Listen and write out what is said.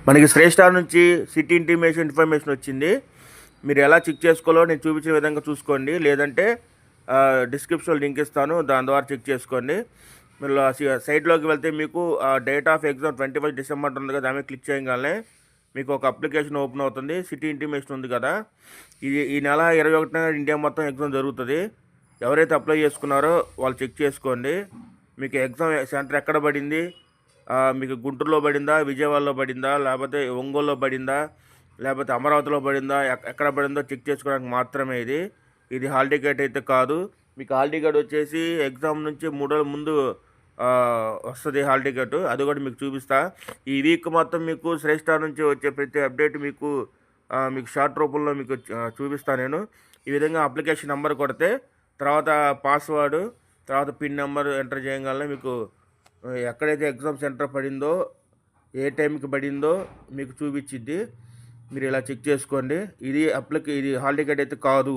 మనకి శ్రేష్ఠ నుంచి city intimation information వచ్చింది. మీరు ఎలా చెక్ చేసుకోవాలో నేను చూపించిన విధంగా చూసుకోండి. లేదంటే డిస్క్రిప్షన్లో లింక్ ఇస్తాను, దాని ద్వారా చెక్ చేసుకోండి. మీరు సైట్లోకి వెళ్తే మీకు డేట్ ఆఫ్ ఎగ్జామ్ 21 డిసెంబర్ ఉంది కదా, దాని మీద క్లిక్ చేయగానే మీకు ఒక అప్లికేషన్ ఓపెన్ అవుతుంది. సిటీ ఇంటిమేషన్ ఉంది కదా, ఇది ఈ నెల 21న ఇండియా మొత్తం ఎగ్జామ్ జరుగుతుంది. ఎవరైతే అప్లై చేసుకున్నారో వాళ్ళు చెక్ చేసుకోండి. మీకు ఎగ్జామ్ సెంటర్ ఎక్కడ పడింది, మీకు గుంటూరులో పడిందా, విజయవాడలో పడిందా, లేకపోతే ఒంగోలులో పడిందా, లేకపోతే అమరావతిలో పడిందా, ఎక్కడ పడిందో చెక్ చేసుకోవడానికి మాత్రమే ఇది హాల్ టికెట్ అయితే కాదు. మీకు హాల్ టికెట్ వచ్చేసి ఎగ్జామ్ నుంచి 3 రోజుల ముందు వస్తుంది హాల్ టికెట్. అది కూడా మీకు చూపిస్తా. ఈ వీక్ మొత్తం మీకు శ్రేష్ఠ నుంచి వచ్చే ప్రతి అప్డేట్ మీకు షార్ట్ రూపంలో మీకు చూపిస్తాను నేను. ఈ విధంగా అప్లికేషన్ నెంబర్ కొడితే తర్వాత పాస్వర్డ్, తర్వాత పిన్ నెంబర్ ఎంటర్ చేయగానే మీకు ఎక్కడైతే ఎగ్జామ్ సెంటర్ పడిందో, ఏ టైంకి పడిందో మీకు చూపించిద్ది. మీరు ఇలా చెక్ చేసుకోండి. ఇది హాల్ టికెట్ అయితే కాదు.